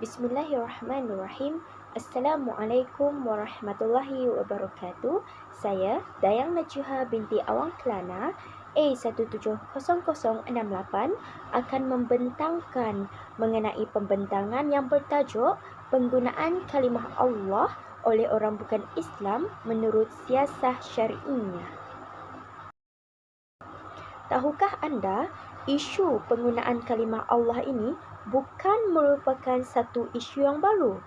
Bismillahirrahmanirrahim. Assalamualaikum warahmatullahi wabarakatuh. Saya Dayang Najuha binti Awang Kelana A170068 akan membentangkan mengenai pembentangan yang bertajuk penggunaan kalimah Allah oleh orang bukan Islam menurut siasah syar'inya. Tahukah anda, isu penggunaan kalimah Allah ini bukan merupakan satu isu yang baru,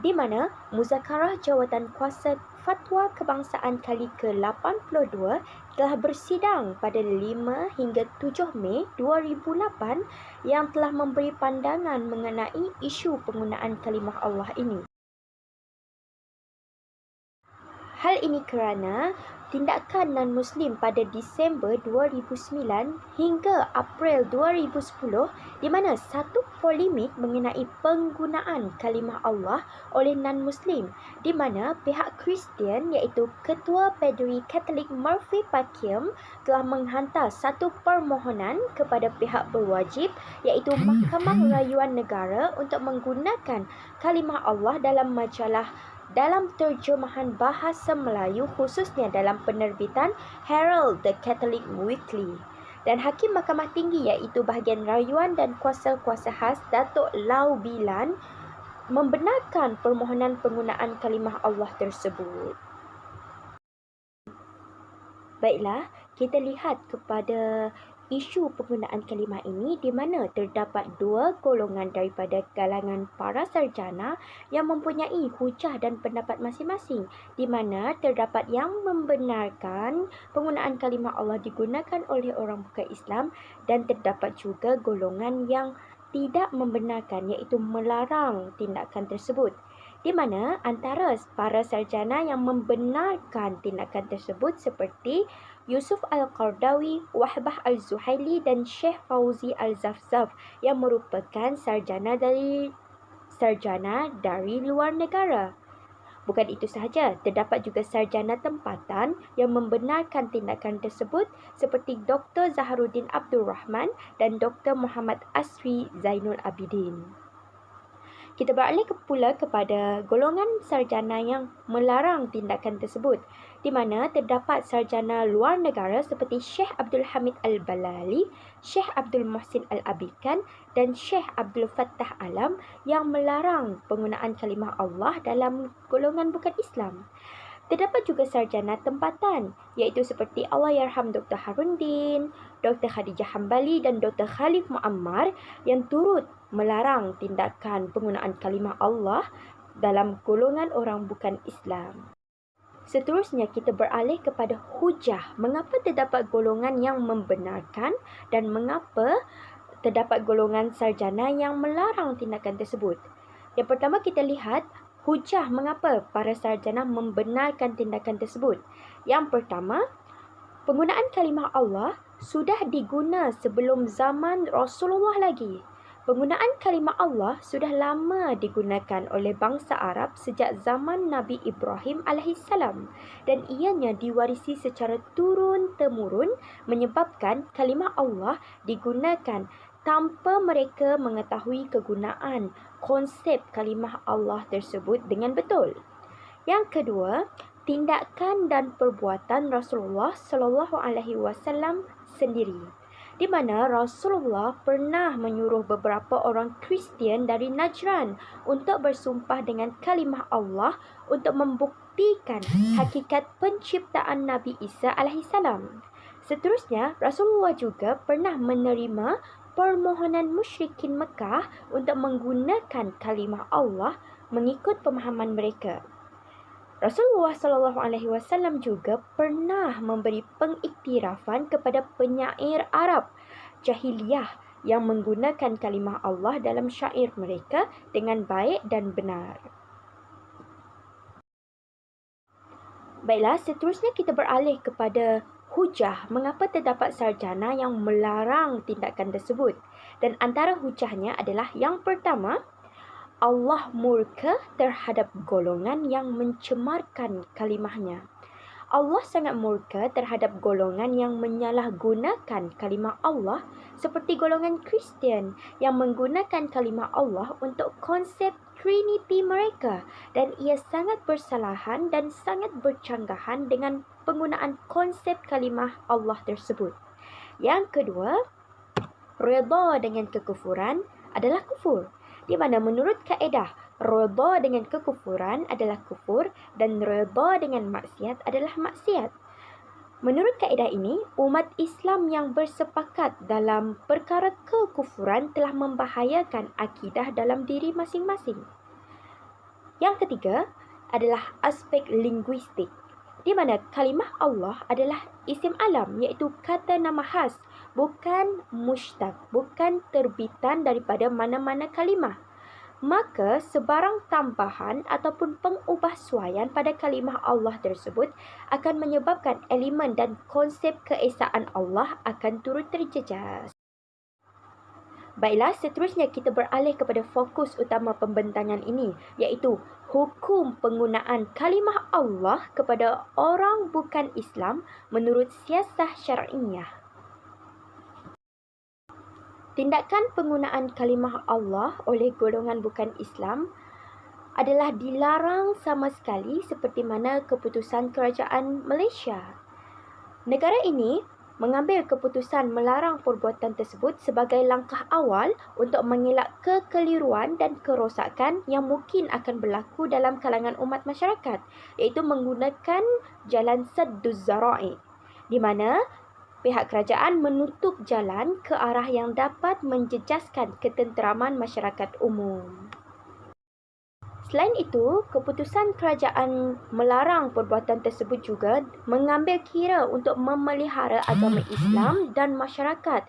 di mana Muzakarah Jawatankuasa Fatwa Kebangsaan kali ke-82 telah bersidang pada 5 hingga 7 Mei 2008 yang telah memberi pandangan mengenai isu penggunaan kalimah Allah ini. Hal ini kerana tindakan non-Muslim pada Disember 2009 hingga April 2010 di mana satu polemik mengenai penggunaan kalimah Allah oleh non-Muslim di mana pihak Kristian iaitu Ketua Padri Katolik Murphy Pakiem telah menghantar satu permohonan kepada pihak berwajib iaitu Mahkamah Rayuan Negara untuk menggunakan kalimah Allah dalam majalah dalam terjemahan bahasa Melayu khususnya dalam penerbitan Herald the Catholic Weekly. Dan Hakim Mahkamah Tinggi iaitu bahagian rayuan dan kuasa-kuasa khas Datuk Lau Bilan membenarkan permohonan penggunaan kalimah Allah tersebut. Baiklah, kita lihat kepada isu penggunaan kalimah ini di mana terdapat dua golongan daripada kalangan para sarjana yang mempunyai hujah dan pendapat masing-masing, di mana terdapat yang membenarkan penggunaan kalimah Allah digunakan oleh orang bukan Islam dan terdapat juga golongan yang tidak membenarkan iaitu melarang tindakan tersebut. Di mana antara para sarjana yang membenarkan tindakan tersebut seperti Yusuf Al-Qardawi, Wahbah Al-Zuhaili dan Syekh Fauzi Al-Zafzaf yang merupakan sarjana dari luar negara. Bukan itu sahaja, terdapat juga sarjana tempatan yang membenarkan tindakan tersebut seperti Dr. Zaharuddin Abdul Rahman dan Dr. Muhammad Asri Zainul Abidin. Kita beralih pula kepada golongan sarjana yang melarang tindakan tersebut, di mana terdapat sarjana luar negara seperti Syekh Abdul Hamid Al-Balali, Syekh Abdul Muhsin Al-Abikan dan Syekh Abdul Fattah Alam yang melarang penggunaan kalimah Allah dalam golongan bukan Islam. Terdapat juga sarjana tempatan iaitu seperti Allahyarham Dr. Haruddin, Dr. Khadijah Hambali dan Dr. Khalif Muammar yang turut melarang tindakan penggunaan kalimah Allah dalam golongan orang bukan Islam. Seterusnya kita beralih kepada hujah mengapa terdapat golongan yang membenarkan dan mengapa terdapat golongan sarjana yang melarang tindakan tersebut. Yang pertama kita lihat hujah mengapa para sarjana membenarkan tindakan tersebut. Yang pertama, penggunaan kalimah Allah sudah diguna sebelum zaman Rasulullah lagi. Penggunaan kalimah Allah sudah lama digunakan oleh bangsa Arab sejak zaman Nabi Ibrahim AS dan ianya diwarisi secara turun-temurun menyebabkan kalimah Allah digunakan tanpa mereka mengetahui kegunaan konsep kalimah Allah tersebut dengan betul. Yang kedua, tindakan dan perbuatan Rasulullah SAW sendiri, di mana Rasulullah pernah menyuruh beberapa orang Kristian dari Najran untuk bersumpah dengan kalimah Allah untuk membuktikan hakikat penciptaan Nabi Isa AS. Seterusnya, Rasulullah juga pernah menerima permohonan musyrikin Mekah untuk menggunakan kalimah Allah mengikut pemahaman mereka. Rasulullah SAW juga pernah memberi pengiktirafan kepada penyair Arab jahiliyah yang menggunakan kalimah Allah dalam syair mereka dengan baik dan benar. Baiklah, seterusnya kita beralih kepada hujah mengapa terdapat sarjana yang melarang tindakan tersebut. Dan antara hujahnya adalah yang pertama, Allah murka terhadap golongan yang mencemarkan kalimahnya. Allah sangat murka terhadap golongan yang menyalahgunakan kalimah Allah seperti golongan Kristian yang menggunakan kalimah Allah untuk konsep Trinity mereka, dan ia sangat bersalahan dan sangat bercanggahan dengan penggunaan konsep kalimah Allah tersebut. Yang kedua, redha dengan kekufuran adalah kufur, di mana menurut kaedah redha dengan kekufuran adalah kufur dan redha dengan maksiat adalah maksiat. Menurut kaedah ini, umat Islam yang bersepakat dalam perkara kekufuran telah membahayakan akidah dalam diri masing-masing. Yang ketiga adalah aspek linguistik, di mana kalimah Allah adalah isim alam, iaitu kata nama khas, bukan mushtaq, bukan terbitan daripada mana-mana kalimah. Maka sebarang tambahan ataupun pengubahsuaian pada kalimah Allah tersebut akan menyebabkan elemen dan konsep keesaan Allah akan turut terjejas. Baiklah, seterusnya kita beralih kepada fokus utama pembentangan ini, iaitu hukum penggunaan kalimah Allah kepada orang bukan Islam menurut siasah syar'iyah. Tindakan penggunaan kalimah Allah oleh golongan bukan Islam adalah dilarang sama sekali seperti mana keputusan kerajaan Malaysia. Negara ini mengambil keputusan melarang perbuatan tersebut sebagai langkah awal untuk mengelak kekeliruan dan kerosakan yang mungkin akan berlaku dalam kalangan umat masyarakat, iaitu menggunakan jalan sadduz zara'i, di mana pihak kerajaan menutup jalan ke arah yang dapat menjejaskan ketenteraman masyarakat umum. Selain itu, keputusan kerajaan melarang perbuatan tersebut juga mengambil kira untuk memelihara agama Islam dan masyarakat,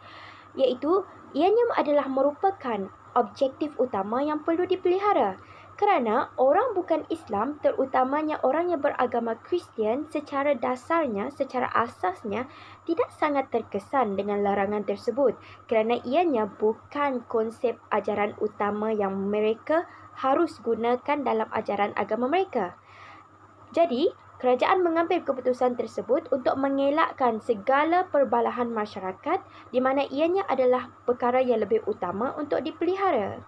iaitu ianya adalah merupakan objektif utama yang perlu dipelihara. Kerana orang bukan Islam, terutamanya orang yang beragama Kristian, secara dasarnya, secara asasnya, tidak sangat terkesan dengan larangan tersebut kerana ianya bukan konsep ajaran utama yang mereka harus gunakan dalam ajaran agama mereka. Jadi, kerajaan mengambil keputusan tersebut untuk mengelakkan segala perbalahan masyarakat di mana ianya adalah perkara yang lebih utama untuk dipelihara.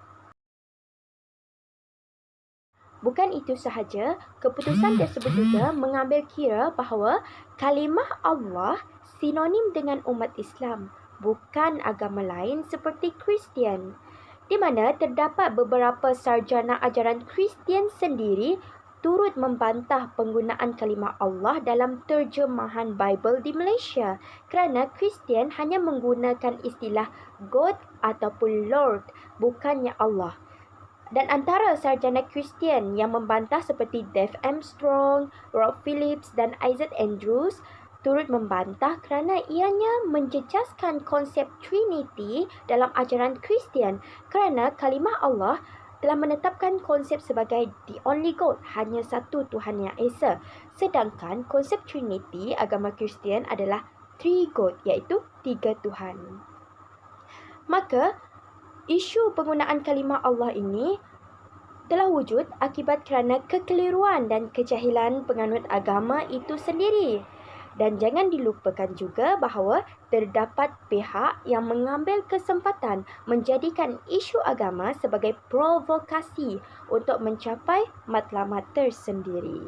Bukan itu sahaja, keputusan tersebut juga mengambil kira bahawa kalimah Allah sinonim dengan umat Islam, bukan agama lain seperti Kristian, di mana terdapat beberapa sarjana ajaran Kristian sendiri turut membantah penggunaan kalimah Allah dalam terjemahan Bible di Malaysia kerana Kristian hanya menggunakan istilah God ataupun Lord, bukannya Allah. Dan antara sarjana Kristian yang membantah seperti Dave Armstrong, Rob Phillips dan Isaac Andrews turut membantah kerana ianya menjejaskan konsep Trinity dalam ajaran Kristian kerana kalimah Allah telah menetapkan konsep sebagai the only God, hanya satu Tuhan yang esa. Sedangkan konsep Trinity agama Kristian adalah three God, iaitu 3 Tuhan. Maka, isu penggunaan kalimah Allah ini telah wujud akibat kerana kekeliruan dan kejahilan penganut agama itu sendiri. Dan jangan dilupakan juga bahawa terdapat pihak yang mengambil kesempatan menjadikan isu agama sebagai provokasi untuk mencapai matlamat tersendiri.